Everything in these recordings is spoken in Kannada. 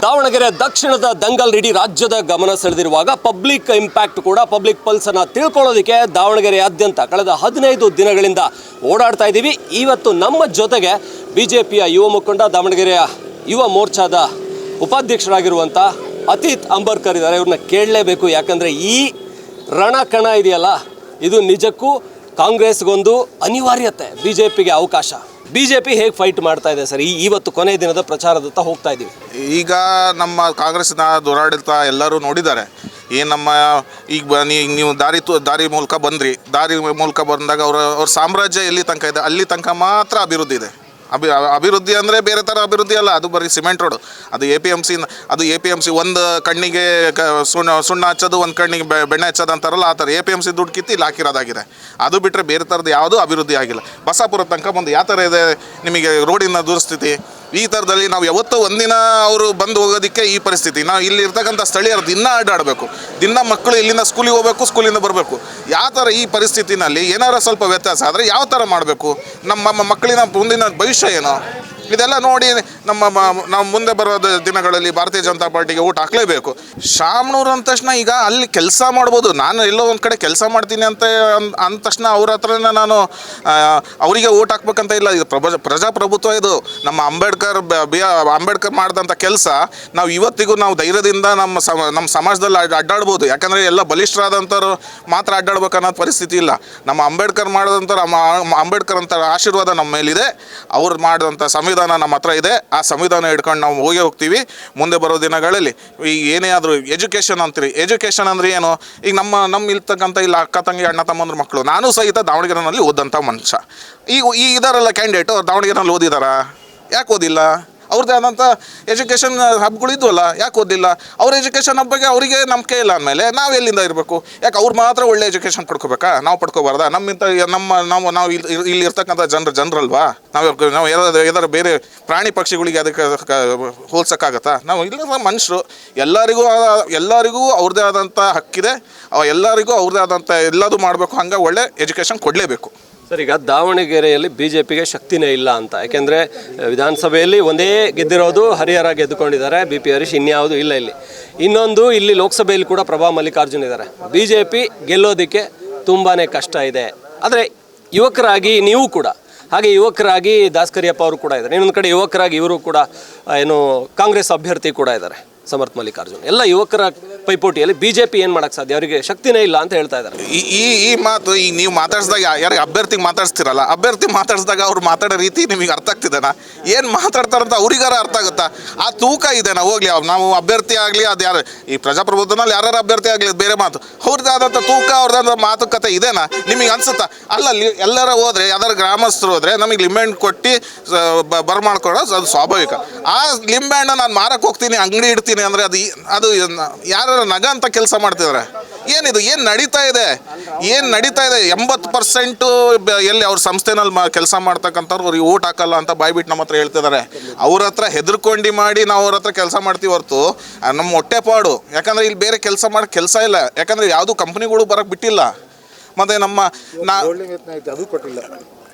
ದಾವಣಗೆರೆ ದಕ್ಷಿಣದ ದಂಗಲ್ ಇಡೀ ರಾಜ್ಯದ ಗಮನ ಸೆಳೆದಿರುವಾಗ ಪಬ್ಲಿಕ್ ಇಂಪ್ಯಾಕ್ಟ್ ಕೂಡ ಪಬ್ಲಿಕ್ ಪಲ್ಸನ್ನು ತಿಳ್ಕೊಳ್ಳೋದಕ್ಕೆ ದಾವಣಗೆರೆಯಾದ್ಯಂತ ಕಳೆದ 15 ದಿನಗಳಿಂದ ಓಡಾಡ್ತಾ ಇದ್ದೀವಿ. ಇವತ್ತು ನಮ್ಮ ಜೊತೆಗೆ ಬಿಜೆಪಿಯ ಯುವ ಮುಖಂಡ, ದಾವಣಗೆರೆಯ ಯುವ ಮೋರ್ಚಾದ ಉಪಾಧ್ಯಕ್ಷರಾಗಿರುವಂಥ ಅತೀತ್ ಅಂಬರ್ಕರ್ ಇದ್ದಾರೆ. ಇವ್ರನ್ನ ಕೇಳಲೇಬೇಕು, ಯಾಕಂದರೆ ಈ ರಣಕಣ ಇದೆಯಲ್ಲ, ಇದು ನಿಜಕ್ಕೂ ಕಾಂಗ್ರೆಸ್ಗೊಂದು ಅನಿವಾರ್ಯತೆ, ಬಿಜೆಪಿಗೆ ಅವಕಾಶ. ಬಿಜೆಪಿ ಹೇಗೆ ಫೈಟ್ ಮಾಡ್ತಾ ಇದೆ ಸರ್? ಇವತ್ತು ಕೊನೆಯ ದಿನದ ಪ್ರಚಾರದತ್ತ ಹೋಗ್ತಾ ಇದ್ದೀವಿ. ಈಗ ನಮ್ಮ ಕಾಂಗ್ರೆಸ್ನ ದುರಾಡಳಿತ ಎಲ್ಲರೂ ನೋಡಿದ್ದಾರೆ. ಏನು ನಮ್ಮ ಈಗ ನೀವು ದಾರಿ ಮೂಲಕ ಬಂದ್ರಿ, ದಾರಿ ಮೂಲಕ ಬಂದಾಗ ಅವ್ರ ಸಾಮ್ರಾಜ್ಯ ಎಲ್ಲಿ ತನಕ ಇದೆ ಅಲ್ಲಿ ತನಕ ಮಾತ್ರ ಅಭಿವೃದ್ಧಿ ಇದೆ. ಅಭಿವೃದ್ಧಿ ಅಂದರೆ ಬೇರೆ ಥರ ಅಭಿವೃದ್ಧಿ ಅಲ್ಲ, ಅದು ಬರೀ ಸಿಮೆಂಟ್ ರೋಡು, ಅದು APMC ಒಂದು ಕಣ್ಣಿಗೆ ಸುಣ್ಣ ಹಚ್ಚೋದು, ಒಂದು ಕಣ್ಣಿಗೆ ಬೆಣ್ಣೆ ಹಚ್ಚೋದು ಅಂತಾರಲ್ಲ, ಆ ಥರ APMC ದುಡ್ಡು ಕಿತ್ತಿ ಇಲ್ಲಿ ಹಾಕಿರೋದಾಗಿದೆ. ಅದು ಬಿಟ್ಟರೆ ಬೇರೆ ಥರದ್ದು ಯಾವುದೂ ಅಭಿವೃದ್ಧಿ ಆಗಿಲ್ಲ. ಬಸಾಪುರ ತನಕ ಬಂದು ಯಾವ ಥರ ಇದೆ ನಿಮಗೆ ರೋಡಿನ ದುರಸ್ಥಿತಿ. ಈ ಥರದಲ್ಲಿ ನಾವು ಯಾವತ್ತೂ ಒಂದಿನ ಅವರು ಬಂದು ಹೋಗೋದಕ್ಕೆ ಈ ಪರಿಸ್ಥಿತಿ. ನಾವು ಇಲ್ಲಿ ಇರ್ತಕ್ಕಂಥ ಸ್ಥಳೀಯರು ದಿನ ಅಡ್ಡಾಡಬೇಕು, ದಿನ ಮಕ್ಕಳು ಇಲ್ಲಿಂದ ಸ್ಕೂಲಿಗೆ ಹೋಗಬೇಕು, ಸ್ಕೂಲಿಂದ ಬರಬೇಕು. ಯಾವ ಥರ ಈ ಪರಿಸ್ಥಿತಿನಲ್ಲಿ ಏನಾರ ಸ್ವಲ್ಪ ವ್ಯತ್ಯಾಸ ಆದರೆ ಯಾವ ಥರ ಮಾಡಬೇಕು, ನಮ್ಮ ಮಕ್ಕಳಿನ ಮುಂದಿನ ಭವಿಷ್ಯ ಏನು, ಇದೆಲ್ಲ ನೋಡಿ ನಾವು ಮುಂದೆ ಬರೋ ದಿನಗಳಲ್ಲಿ ಭಾರತೀಯ ಜನತಾ ಪಾರ್ಟಿಗೆ ಓಟ್ ಹಾಕಲೇಬೇಕು. ಶಾಮನೂರು ಅಂದ ತಕ್ಷಣ ಈಗ ಅಲ್ಲಿ ಕೆಲಸ ಮಾಡ್ಬೋದು. ನಾನು ಎಲ್ಲೋ ಒಂದು ಕಡೆ ಕೆಲಸ ಮಾಡ್ತೀನಿ ಅಂದ ತಕ್ಷಣ ಅವ್ರ ಹತ್ರನೇ ನಾನು ಅವರಿಗೆ ಓಟ್ ಹಾಕ್ಬೇಕಂತ ಇಲ್ಲ. ಇದು ಪ್ರಜಾಪ್ರಭುತ್ವ. ಇದು ನಮ್ಮ ಅಂಬೇಡ್ಕರ್ ಮಾಡಿದಂಥ ಕೆಲಸ ನಾವು ಇವತ್ತಿಗೂ ನಾವು ಧೈರ್ಯದಿಂದ ನಮ್ಮ ಸಮಾಜದಲ್ಲಿ ಅಡ್ಡಾಡ್ಬೋದು. ಯಾಕಂದರೆ ಎಲ್ಲ ಬಲಿಷ್ಠರಾದಂಥವ್ರು ಮಾತ್ರ ಅಡ್ಡಾಡ್ಬೇಕು ಅನ್ನೋದು ಪರಿಸ್ಥಿತಿ ಇಲ್ಲ. ನಮ್ಮ ಅಂಬೇಡ್ಕರ್ ಮಾಡಿದಂಥವ್ರು, ಅಂಬೇಡ್ಕರ್ ಅಂತ ಆಶೀರ್ವಾದ ನಮ್ಮ ಮೇಲಿದೆ. ಅವ್ರು ಮಾಡಿದಂಥ ಸಂವಿಧಾನ ನಮ್ಮ ಹತ್ರ ಇದೆ. ಆ ಸಂವಿಧಾನ ಹಿಡ್ಕೊಂಡು ನಾವು ಹೋಗ್ತೀವಿ. ಮುಂದೆ ಬರೋ ದಿನಗಳಲ್ಲಿ ಈಗ ಏನೇ ಆದರೂ ಎಜುಕೇಷನ್ ಅಂತೀರಿ, ಎಜುಕೇಷನ್ ಅಂದರೆ ಏನು? ಈಗ ನಮ್ಮ ಇರ್ತಕ್ಕಂಥ ಇಲ್ಲ ಅಕ್ಕ ತಂಗಿ ಅಣ್ಣ ತಮ್ಮಂದ್ರ ಮಕ್ಕಳು, ನಾನು ಸಹಿತ ದಾವಣಗೆರೆನಲ್ಲಿ ಓದಂಥ ಮನುಷ್ಯ. ಈ ಇದಾರಲ್ಲ ಕ್ಯಾಂಡಿಡೇಟು, ಅವ್ರು ದಾವಣಗೆರೆನಲ್ಲಿ ಓದಿದಾರಾ? ಯಾಕೆ ಓದಿಲ್ಲ? ಅವ್ರದ್ದೇ ಆದಂಥ ಎಜುಕೇಷನ್ ಹಬ್ಗಳು ಇದ್ವಲ್ಲ, ಯಾಕೆ ಓದಿಲ್ಲ? ಅವ್ರ ಎಜುಕೇಷನ್ ಹಬ್ಬಗೆ ಅವರಿಗೆ ನಂಬಿಕೆ ಇಲ್ಲ ಅಂದಮೇಲೆ ನಾವು ಎಲ್ಲಿಂದ ಇರಬೇಕು? ಯಾಕೆ ಅವ್ರು ಮಾತ್ರ ಒಳ್ಳೆ ಎಜುಕೇಷನ್ ಪಡ್ಕೋಬೇಕಾ? ನಾವು ಪಡ್ಕೋಬಾರ್ದಾ? ನಮ್ಮಿಂತ ನಾವು ಇಲ್ಲಿ ಇರ್ತಕ್ಕಂಥ ಜನರಲ್ವಾ? ನಾವು ಏನಾದ್ರು ಬೇರೆ ಪ್ರಾಣಿ ಪಕ್ಷಿಗಳಿಗೆ ಅದಕ್ಕೆ ಹೋಲ್ಸೋಕ್ಕಾಗತ್ತಾ? ನಾವು ಇಲ್ಲ ಮನುಷ್ಯರು. ಎಲ್ಲರಿಗೂ ಅವ್ರದ್ದೇ ಆದಂಥ ಹಕ್ಕಿದೆ. ಎಲ್ಲರಿಗೂ ಅವ್ರದ್ದೇ ಆದಂಥ ಎಲ್ಲದೂ ಮಾಡಬೇಕು. ಹಂಗೆ ಒಳ್ಳೆ ಎಜುಕೇಷನ್ ಕೊಡಲೇಬೇಕು. ಸರ್, ಈಗ ದಾವಣಗೆರೆಯಲ್ಲಿ ಬಿಜೆಪಿಗೆ ಶಕ್ತಿನೇ ಇಲ್ಲ ಅಂತ, ಯಾಕೆಂದರೆ ವಿಧಾನಸಭೆಯಲ್ಲಿ ಒಂದೇ ಗೆದ್ದಿರೋದು ಹರಿಹರ ಗೆದ್ದುಕೊಂಡಿದ್ದಾರೆ, BP ಹರೀಶ್, ಇನ್ಯಾವುದು ಇಲ್ಲ ಇಲ್ಲಿ. ಇನ್ನೊಂದು, ಇಲ್ಲಿ ಲೋಕಸಭೆಯಲ್ಲಿ ಕೂಡ ಪ್ರಭಾ ಮಲ್ಲಿಕಾರ್ಜುನ್ ಇದ್ದಾರೆ. ಬಿಜೆಪಿ ಗೆಲ್ಲೋದಕ್ಕೆ ತುಂಬಾ ಕಷ್ಟ ಇದೆ. ಆದರೆ ಯುವಕರಾಗಿ ನೀವು ಕೂಡ, ಹಾಗೆ ಯುವಕರಾಗಿ ದಾಸ್ಕರಿಯಪ್ಪ ಅವರು ಕೂಡ ಇದ್ದಾರೆ. ಇನ್ನೊಂದು ಕಡೆ ಯುವಕರಾಗಿ ಇವರು ಕೂಡ ಕಾಂಗ್ರೆಸ್ ಅಭ್ಯರ್ಥಿ ಕೂಡ ಇದ್ದಾರೆ, ಸಮರ್ಥ ಮಲ್ಲಿಕಾರ್ಜುನ್. ಎಲ್ಲ ಯುವಕರ ಪೈಪೋಟಿಯಲ್ಲಿ ಬಿಜೆಪಿ ಏನು ಮಾಡೋಕ್ಕೆ ಸಾಧ್ಯ? ಅವರಿಗೆ ಶಕ್ತಿನೇ ಇಲ್ಲ ಅಂತ ಹೇಳ್ತಾ ಇದ್ದಾರೆ. ಈ ಮಾತು ಈಗ ನೀವು ಮಾತಾಡಿಸಿದಾಗ ಯಾರಿಗೆ ಅಭ್ಯರ್ಥಿಗೆ ಮಾತಾಡಿಸ್ತಿರಲ್ಲ, ಅಭ್ಯರ್ಥಿ ಮಾತಾಡಿಸಿದಾಗ ಅವ್ರು ಮಾತಾಡೋ ರೀತಿ ನಿಮಗೆ ಅರ್ಥ ಆಗ್ತಿದೆನಾ? ಏನು ಮಾತಾಡ್ತಾರಂತ ಅವ್ರಿಗಾರ ಅರ್ಥ ಆಗುತ್ತಾ? ಆ ತೂಕ ಇದೆನಾ? ಹೋಗ್ಲಿ, ನಾವು ಅಭ್ಯರ್ಥಿ ಆಗಲಿ, ಅದು ಯಾರು ಈ ಪ್ರಜಾಪ್ರಭುತ್ವದಲ್ಲಿ ಯಾರು ಅಭ್ಯರ್ಥಿ ಆಗಲಿ, ಬೇರೆ ಮಾತು. ಅವ್ರದ್ದಾದಂಥ ತೂಕ, ಅವ್ರದ್ದಾದ ಮಾತುಕತೆ ಇದೆನಾ ನಿಮಗೆ ಅನ್ಸುತ್ತಾ? ಅಲ್ಲ, ಎಲ್ಲರ ಹೋದ್ರೆ, ಯಾವ್ದಾರು ಗ್ರಾಮಸ್ಥರು ಹೋದ್ರೆ ನಮಗೆ ಲಿಂಬೆಹಣ್ಣು ಕೊಟ್ಟು ಬರ್ಮಾಡ್ಕೊಳ್ಳೋದು ಅದು ಸ್ವಾಭಾವಿಕ. ಆ ಲಿಂಬೆಹಣ್ಣು ನಾನು ಮಾರಕ್ಕೆ ಹೋಗ್ತೀನಿ, ಅಂಗಡಿ ಇಡ್ತೀನಿ ಅಂದರೆ ಅದು ಯಾರು ನಗ ಅಂತ ಕೆಲಸ ಮಾಡ್ತಿದ್ದಾರೆ. ಏನಿದು? ಏನು ನಡೀತಾ ಇದೆ? 80% ಎಲ್ಲಿ ಅವ್ರ ಸಂಸ್ಥೆನಲ್ಲಿ ಕೆಲಸ ಮಾಡ್ತಕ್ಕಂಥವ್ರು ಅವ್ರಿಗೆ ಓಟ್ ಹಾಕಲ್ಲ ಅಂತ ಬಾಯ್ಬಿಟ್ಟು ನಮ್ಮ ಹತ್ರ ಹೇಳ್ತಿದ್ದಾರೆ. ಅವ್ರ ಹತ್ರ ಹೆದರ್ಕೊಂಡು ಮಾಡಿ ನಾವು ಅವ್ರ ಹತ್ರ ಕೆಲಸ ಮಾಡ್ತೀವಿ ಹೊರತು ನಮ್ಮ ಹೊಟ್ಟೆಪಾಡು. ಯಾಕಂದರೆ ಇಲ್ಲಿ ಬೇರೆ ಕೆಲಸ ಮಾಡೋಕ್ಕೆ ಕೆಲಸ ಇಲ್ಲ. ಯಾಕಂದರೆ ಯಾವುದೂ ಕಂಪ್ನಿಗಳು ಬರೋಕ್ಕೆ ಬಿಟ್ಟಿಲ್ಲ. ಮತ್ತು ಅದು ಕೊಟ್ಟಿಲ್ಲ.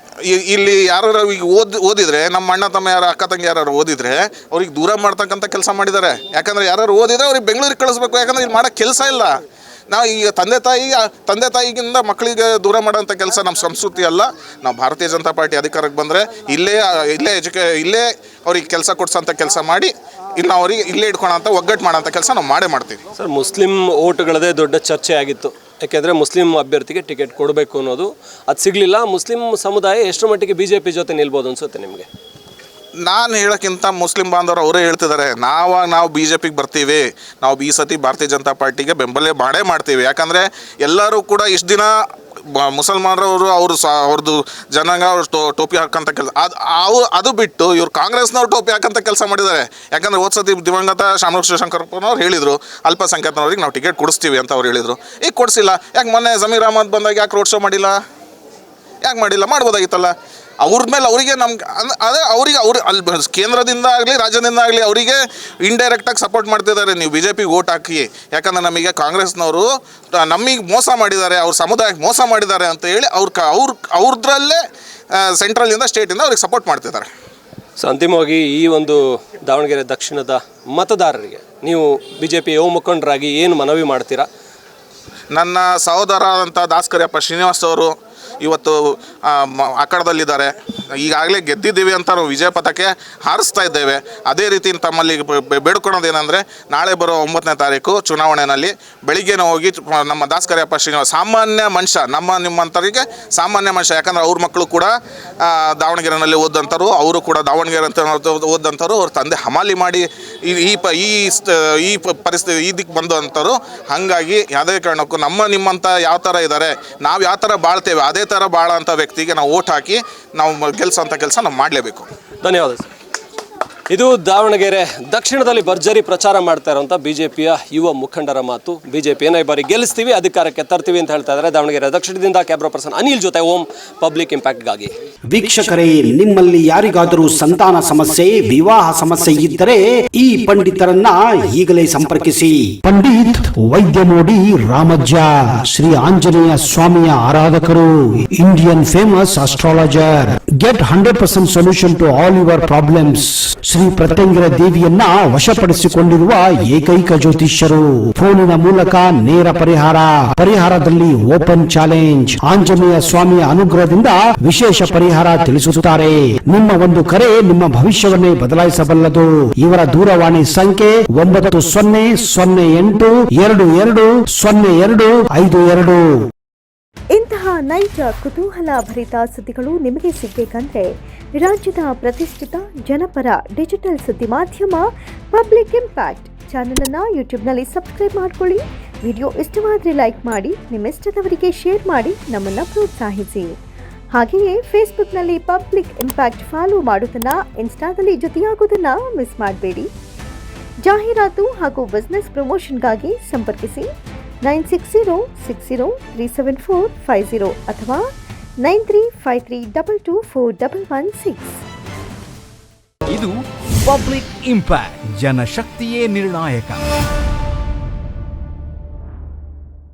ಇಲ್ಲಿ ಯಾರು ಈಗ ಓದಿದ್ರೆ, ನಮ್ಮ ಅಣ್ಣ ತಮ್ಮ ಯಾರು ಅಕ್ಕ ತಂಗಿ ಯಾರು ಓದಿದ್ರೆ ಅವ್ರಿಗೆ ದೂರ ಮಾಡ್ತಕ್ಕಂಥ ಕೆಲಸ ಮಾಡಿದ್ದಾರೆ. ಯಾಕಂದರೆ ಯಾರು ಓದಿದ್ರೆ ಅವ್ರಿಗೆ ಬೆಂಗಳೂರಿಗೆ ಕಳಿಸ್ಬೇಕು. ಯಾಕಂದರೆ ಇಲ್ಲಿ ಮಾಡೋಕ್ಕೆ ಕೆಲಸ ಇಲ್ಲ. ನಾವು ಈಗ ತಂದೆ ತಾಯಿಗಿಂದ ಮಕ್ಕಳಿಗೆ ದೂರ ಮಾಡೋಂಥ ಕೆಲಸ ನಮ್ಮ ಸಂಸ್ಕೃತಿ ಅಲ್ಲ. ನಾವು ಭಾರತೀಯ ಜನತಾ ಪಾರ್ಟಿ ಅಧಿಕಾರಕ್ಕೆ ಬಂದರೆ ಇಲ್ಲೇ ಅವ್ರಿಗೆ ಕೆಲಸ ಕೊಡ್ಸೋಂಥ ಕೆಲಸ ಮಾಡಿ, ಇನ್ನು ಅವ್ರಿಗೆ ಇಲ್ಲೇ ಇಟ್ಕೊಳ್ಳೋಂಥ ಒಗ್ಗಟ್ಟು ಮಾಡೋಂಥ ಕೆಲಸ ನಾವು ಮಾಡ್ತೀವಿ. ಸರ್, ಮುಸ್ಲಿಂ ಓಟ್ಗಳದೇ ದೊಡ್ಡ ಚರ್ಚೆ ಆಗಿತ್ತು. ಯಾಕೆಂದರೆ ಮುಸ್ಲಿಂ ಅಭ್ಯರ್ಥಿಗೆ ಟಿಕೆಟ್ ಕೊಡಬೇಕು ಅನ್ನೋದು, ಅದು ಸಿಗಲಿಲ್ಲ. ಮುಸ್ಲಿಂ ಸಮುದಾಯ ಎಷ್ಟು ಮಟ್ಟಿಗೆ ಬಿಜೆಪಿ ಜೊತೆ ನಿಲ್ಬೋದು ಅನ್ಸುತ್ತೆ ನಿಮಗೆ? ನಾನು ಹೇಳೋಕ್ಕಿಂತ ಮುಸ್ಲಿಂ ಬಾಂಧವರು ಅವರೇ ಹೇಳ್ತಿದ್ದಾರೆ, ನಾವು BJPಗೆ ಬರ್ತೀವಿ, ನಾವು ಈ ಸತಿ ಭಾರತೀಯ ಜನತಾ ಪಾರ್ಟಿಗೆ ಬೆಂಬಲ ಮಾಡ್ತೀವಿ. ಯಾಕಂದರೆ ಎಲ್ಲರೂ ಕೂಡ ಇಷ್ಟು ದಿನ ಮುಸಲ್ಮಾನರವರು ಅವ್ರದ್ದು ಜನಾಂಗ ಟೋಪಿ ಹಾಕಂತ ಕೆಲಸ, ಅದು ಬಿಟ್ಟು ಇವ್ರು ಕಾಂಗ್ರೆಸ್ನವ್ರು ಟೋಪಿ ಹಾಕಂತ ಕೆಲಸ ಮಾಡಿದ್ದಾರೆ. ಯಾಕಂದರೆ ಹೋದ್ಸತಿ ದಿವಂಗತ ಶಾಮನೂರು ಶಿವಶಂಕರಪ್ಪನವ್ರು ಹೇಳಿದರು, ಅಲ್ಪಸಂಖ್ಯಾತನವ್ರಿಗೆ ನಾವು ಟಿಕೆಟ್ ಕೊಡಿಸ್ತೀವಿ ಅಂತ ಅವ್ರು ಹೇಳಿದರು. ಈಗ ಕೊಡಿಸಿಲ್ಲ. ಯಾಕೆ ಮೊನ್ನೆ ಜಮೀರ್ ಅಹಮದ್ ಬಂದಾಗ ಯಾಕೆ ರೋಡ್ ಶೋ ಮಾಡಿಲ್ಲ? ಮಾಡ್ಬೋದಾಗಿತ್ತಲ್ಲ. ಅವ್ರ ಮೇಲೆ ಅವರಿಗೆ ಅದೇ ಅವ್ರಿಗೆ ಅಲ್ಲಿ ಕೇಂದ್ರದಿಂದ ಆಗಲಿ ರಾಜ್ಯದಿಂದ ಆಗಲಿ ಅವರಿಗೆ ಇಂಡೈರೆಕ್ಟಾಗಿ ಸಪೋರ್ಟ್ ಮಾಡ್ತಿದ್ದಾರೆ. ನೀವು BJPಗೆ ಓಟ್ ಹಾಕಿ, ಯಾಕಂದರೆ ನಮಗೆ ಕಾಂಗ್ರೆಸ್ನವರು ನಮಗೆ ಮೋಸ ಮಾಡಿದ್ದಾರೆ, ಅವ್ರ ಸಮುದಾಯಕ್ಕೆ ಮೋಸ ಮಾಡಿದ್ದಾರೆ ಅಂತ ಹೇಳಿ ಅವ್ರದ್ರಲ್ಲೇ ಸೆಂಟ್ರಲಿಂದ ಸ್ಟೇಟಿಂದ ಅವ್ರಿಗೆ ಸಪೋರ್ಟ್ ಮಾಡ್ತಿದ್ದಾರೆ. ಸೊ ಅಂತಿಮವಾಗಿ ಈ ಒಂದು ದಾವಣಗೆರೆ ದಕ್ಷಿಣದ ಮತದಾರರಿಗೆ ನೀವು BJP ಯುವ ಮುಖಂಡರಾಗಿ ಏನು ಮನವಿ ಮಾಡ್ತೀರಾ? ನನ್ನ ಸಹೋದರರಾದಂಥ ದಾಸ್ಕರಿಯಪ್ಪ ಶ್ರೀನಿವಾಸ್ ಅವರು ಇವತ್ತು ಅಖಾಡದಲ್ಲಿದ್ದಾರೆ. ಈಗಾಗಲೇ ಗೆದ್ದಿದ್ದೀವಿ ಅಂತ ನಾವು ವಿಜಯ ಪಥಕ್ಕೆ ಹಾರಿಸ್ತಾ ಇದ್ದೇವೆ. ಅದೇ ರೀತಿ ತಮ್ಮಲ್ಲಿ ಬೇಡ್ಕೊಳೋದೇನೆಂದರೆ ನಾಳೆ ಬರೋ 9ನೇ ತಾರೀಕು ಚುನಾವಣೆಯಲ್ಲಿ ಬೆಳಿಗ್ಗೆನೇ ಹೋಗಿ ನಮ್ಮ ದಾಸ್ಕರಿಯಪ್ಪ ಶ್ರೀನಿವಾಸ್ ಸಾಮಾನ್ಯ ಮನುಷ್ಯ, ನಿಮ್ಮಂಥವರಿಗೆ ಸಾಮಾನ್ಯ ಮನುಷ್ಯ, ಯಾಕಂದರೆ ಅವ್ರ ಮಕ್ಕಳು ಕೂಡ ದಾವಣಗೆರೆಯಲ್ಲಿ ಓದಂಥವ್ರು, ಅವರು ಕೂಡ ದಾವಣಗೆರೆ ಅಂತ ಓದಂಥವ್ರು, ಅವ್ರ ತಂದೆ ಹಮಾಲಿ ಮಾಡಿ ಈ ಪರಿಸ್ಥಿತಿ ಇದಕ್ಕೆ ಬಂದಂಥವ್ರು. ಹಾಗಾಗಿ ಯಾವುದೇ ಕಾರಣಕ್ಕೂ ನಿಮ್ಮಂಥ ಯಾವ ಥರ ಇದ್ದಾರೆ, ನಾವು ಯಾವ ಥರ ಬಾಳ್ತೇವೆ ಅದೇ ಥರ ಬಾಳೋಂಥ ವ್ಯಕ್ತಿಗೆ ನಾವು ಓಟ್ ಹಾಕಿ ನಾವು ಗೆಲ್ಸೋಂಥ ಕೆಲಸ ನಾವು ಮಾಡಲೇಬೇಕು. ಧನ್ಯವಾದ ಸರ್. ಇದು ದಾವಣಗೆರೆ ದಕ್ಷಿಣದಲ್ಲಿ ಭರ್ಜರಿ ಪ್ರಚಾರ ಮಾಡ್ತಾ ಇರುವಂಥ BJPಯ ಯುವ ಮುಖಂಡರ ಮಾತು. BJPಯನ್ನು ಈ ಬಾರಿ ಗೆಲ್ಲಿಸ್ತೀವಿ, ಅಧಿಕಾರಕ್ಕೆ ತರ್ತೀವಿ ಅಂತ ಹೇಳ್ತಾ ಇದ್ದಾರೆ. ದಾವಣಗೆರೆ ದಕ್ಷಿಣದಿಂದ ಕ್ಯಾಮ್ರಾ ಪರ್ಸನ್ ಅನಿಲ್ ಜೊತೆ ಓಂ, ಪಬ್ಲಿಕ್ ಇಂಪ್ಯಾಕ್ಟ್ಗಾಗಿ. ವೀಕ್ಷಕರೇ, ನಿಮ್ಮಲ್ಲಿ ಯಾರಿಗಾದರೂ ಸಂತಾನ ಸಮಸ್ಯೆ, ವಿವಾಹ ಸಮಸ್ಯೆ ಇದ್ದರೆ ಈ ಪಂಡಿತರನ್ನ ಈಗಲೇ ಸಂಪರ್ಕಿಸಿ. ಪಂಡಿತ್ ವೈದ್ಯ ನೋಡಿ ರಾಮಜ್ಜ, ಶ್ರೀ ಆಂಜನೇಯ ಸ್ವಾಮಿಯ ಆರಾಧಕರು, Indian famous astrologer. Get 100% solution to all your problems. Shri Pratyangira ದೇವಿಯನ್ನ ವಶಪಡಿಸಿಕೊಂಡಿರುವ ಏಕೈಕ ಜ್ಯೋತಿಷ್ಯರು. ಫೋನಿನ ಮೂಲಕ ನೇರ ಪರಿಹಾರದಲ್ಲಿ ಓಪನ್ ಚಾಲೆಂಜ್. ಆಂಜನೇಯ ಸ್ವಾಮಿಯ ಅನುಗ್ರಹದಿಂದ ವಿಶೇಷ ಪರಿಹಾರ ತಿಳಿಸುತ್ತಾರೆ. ನಿಮ್ಮ ಒಂದು ಕರೆ ನಿಮ್ಮ ಭವಿಷ್ಯವನ್ನೇ ಬದಲಾಯಿಸಬಲ್ಲದು. ಇವರ ದೂರವಾಣಿ ಸಂಖ್ಯೆ 9008220252. ಇಂತಹ ನೈಜ ಕುತೂಹಲ ಭರಿತ ಸುದ್ದಿಗಳು ನಿಮಗೆ ಸಿಗಬೇಕಂದ್ರೆ ರಾಜ್ಯದ ಪ್ರತಿಷ್ಠಿತ ಜನಪರ ಡಿಜಿಟಲ್ ಸುದ್ದಿ ಮಾಧ್ಯಮ ಪಬ್ಲಿಕ್ ಇಂಪ್ಯಾಕ್ಟ್ ಚಾನೆಲ್ ಅನ್ನು ಯೂಟ್ಯೂಬ್ನಲ್ಲಿ ಸಬ್ಸ್ಕ್ರೈಬ್ ಮಾಡ್ಕೊಳ್ಳಿ. ವಿಡಿಯೋ ಇಷ್ಟವಾದರೆ ಲೈಕ್ ಮಾಡಿ, ನಿಮ್ಮ ಇಷ್ಟದವರಿಗೆ ಶೇರ್ ಮಾಡಿ, ನಮ್ಮನ್ನು ಪ್ರೋತ್ಸಾಹಿಸಿ. ಹಾಗೆಯೇ ಫೇಸ್ಬುಕ್ನಲ್ಲಿ ಪಬ್ಲಿಕ್ ಇಂಪ್ಯಾಕ್ಟ್ ಫಾಲೋ ಮಾಡೋದನ್ನು, ಇನ್ಸ್ಟಾದಲ್ಲಿ ಜೊತೆಯಾಗೋದನ್ನು ಮಿಸ್ ಮಾಡಬೇಡಿ. ಜಾಹೀರಾತು ಹಾಗೂ ಬಿಸ್ನೆಸ್ ಪ್ರಮೋಷನ್ಗಾಗಿ ಸಂಪರ್ಕಿಸಿ 9606037450 ಅಥವಾ 9353224116. ಇದು ಪಬ್ಲಿಕ್ ಇಂಪ್ಯಾಕ್ಟ್, ಜನಶಕ್ತಿಯೇ ನಿರ್ಣಾಯಕ.